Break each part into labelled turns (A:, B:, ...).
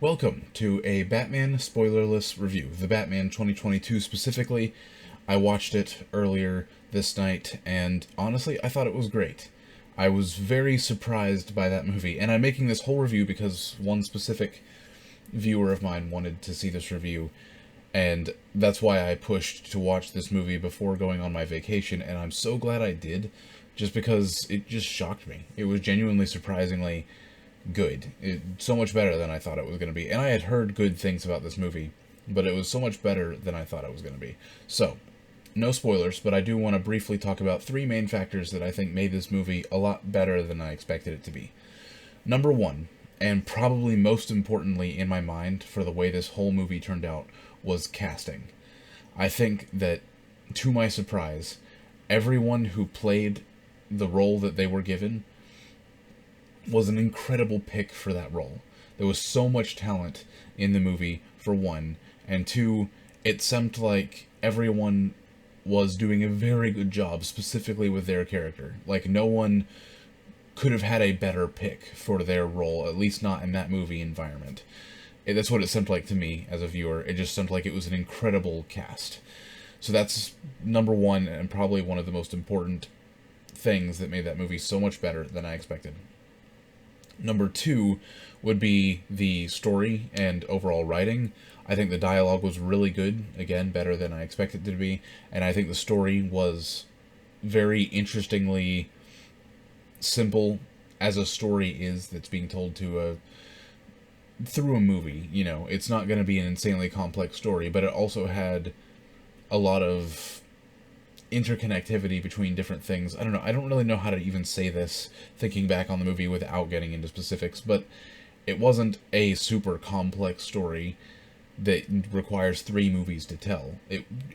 A: Welcome to a Batman spoilerless review. The Batman 2022 specifically. I watched it earlier this night, and honestly, I thought it was great. I was very surprised by that movie, and I'm making this whole review because one specific viewer of mine wanted to see this review, and that's why I pushed to watch this movie before going on my vacation, and I'm so glad I did, just because it just shocked me. It was genuinely surprisingly good. So much better than I thought it was going to be. And I had heard good things about this movie, but it was so much better than I thought it was going to be. So, no spoilers, but I do want to briefly talk about three main factors that I think made this movie a lot better than I expected it to be. Number one, and probably most importantly in my mind for the way this whole movie turned out, was casting. I think that, to my surprise, everyone who played the role that they were given was an incredible pick for that role. There was so much talent in the movie, for one, and two, it seemed like everyone was doing a very good job specifically with their character. Like, no one could have had a better pick for their role, at least not in that movie environment. That's what it seemed like to me as a viewer. It just seemed like it was an incredible cast. So that's number one, and probably one of the most important things that made that movie so much better than I expected. Number two would be the story and overall writing. I think the dialogue was really good, again, better than I expected it to be, and I think the story was very interestingly simple, as a story is that's being told to through a movie. You know, it's not going to be an insanely complex story, but it also had a lot of interconnectivity between different things. I don't know. I don't really know how to even say this thinking back on the movie without getting into specifics, but it wasn't a super complex story that requires three movies to tell.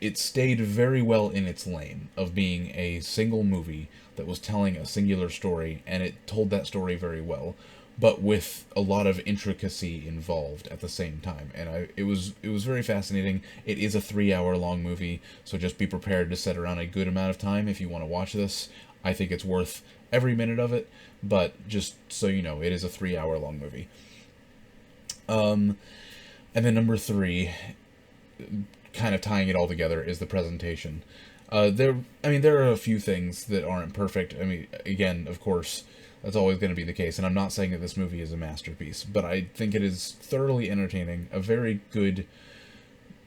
A: It stayed very well in its lane of being a single movie that was telling a singular story, and it told that story very well, but with a lot of intricacy involved at the same time. And it was very fascinating. It is a 3-hour long movie, so just be prepared to set around a good amount of time if you want to watch this. I think it's worth every minute of it, but just so you know, it is a 3-hour long movie. And then number three, kind of tying it all together, is the presentation. There are a few things that aren't perfect. I mean, again, of course, that's always going to be the case, and I'm not saying that this movie is a masterpiece, but I think it is thoroughly entertaining, a very good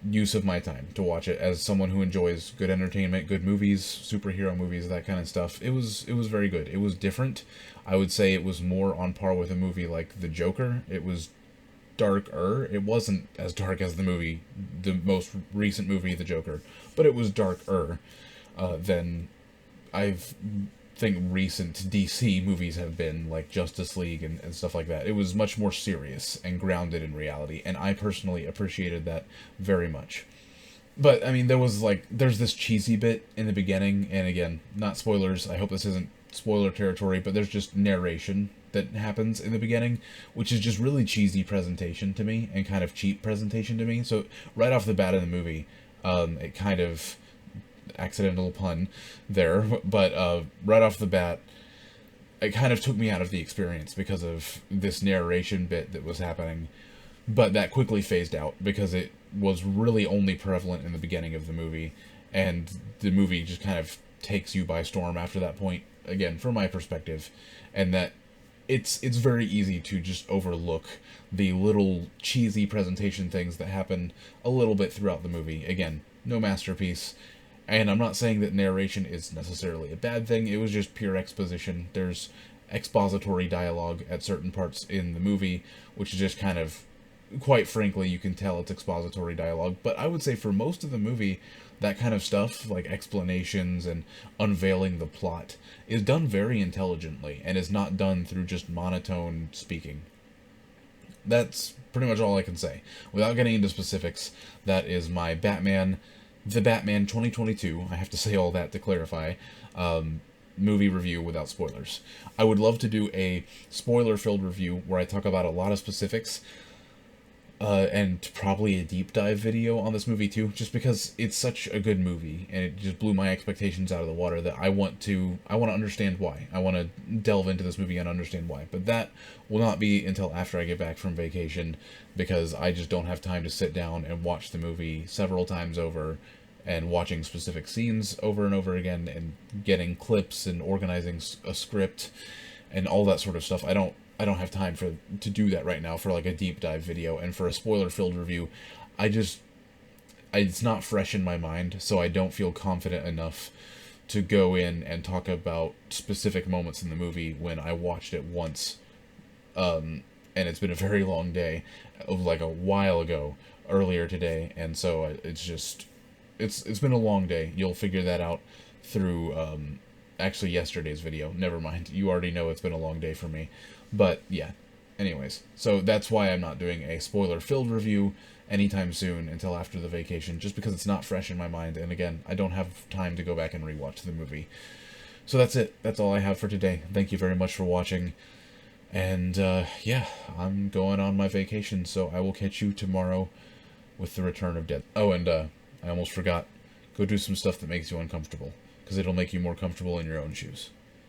A: use of my time to watch it as someone who enjoys good entertainment, good movies, superhero movies, that kind of stuff. It was very good. It was different. I would say it was more on par with a movie like The Joker. It was darker. It wasn't as dark as the most recent movie, The Joker, but it was darker than I think recent DC movies have been, like Justice League and stuff like that. It was much more serious and grounded in reality, and I personally appreciated that very much. But, I mean, there's this cheesy bit in the beginning, and again, not spoilers, I hope this isn't spoiler territory, but there's just narration that happens in the beginning, which is just really cheesy presentation to me, and kind of cheap presentation to me. So, right off the bat in the movie, it kind of, accidental pun there, but right off the bat, it kind of took me out of the experience because of this narration bit that was happening, but that quickly phased out because it was really only prevalent in the beginning of the movie, and the movie just kind of takes you by storm after that point, again, from my perspective, and that it's very easy to just overlook the little cheesy presentation things that happen a little bit throughout the movie. Again, no masterpiece, and I'm not saying that narration is necessarily a bad thing. It was just pure exposition. There's expository dialogue at certain parts in the movie, which is just kind of, quite frankly, you can tell it's expository dialogue. But I would say for most of the movie, that kind of stuff, like explanations and unveiling the plot, is done very intelligently and is not done through just monotone speaking. That's pretty much all I can say. Without getting into specifics, that is my The Batman 2022, I have to say all that to clarify, movie review without spoilers. I would love to do a spoiler-filled review where I talk about a lot of specifics, and probably a deep dive video on this movie too, just because it's such a good movie and it just blew my expectations out of the water that I want to understand why. I want to delve into this movie and understand why. But that will not be until after I get back from vacation, because I just don't have time to sit down and watch the movie several times over and watching specific scenes over and over again and getting clips and organizing a script and all that sort of stuff. I don't have time to do that right now for like a deep dive video, and for a spoiler filled review, it's not fresh in my mind, so I don't feel confident enough to go in and talk about specific moments in the movie when I watched it once, and it's been a very long day, like a while ago, earlier today, and so it's been a long day. You'll figure that out through actually yesterday's video. Never mind, you already know it's been a long day for me. But yeah, anyways, so that's why I'm not doing a spoiler-filled review anytime soon until after the vacation, just because it's not fresh in my mind, and again, I don't have time to go back and rewatch the movie. So that's it. That's all I have for today. Thank you very much for watching, and yeah, I'm going on my vacation, so I will catch you tomorrow with the return of Dead. Oh, and I almost forgot, go do some stuff that makes you uncomfortable, because it'll make you more comfortable in your own shoes.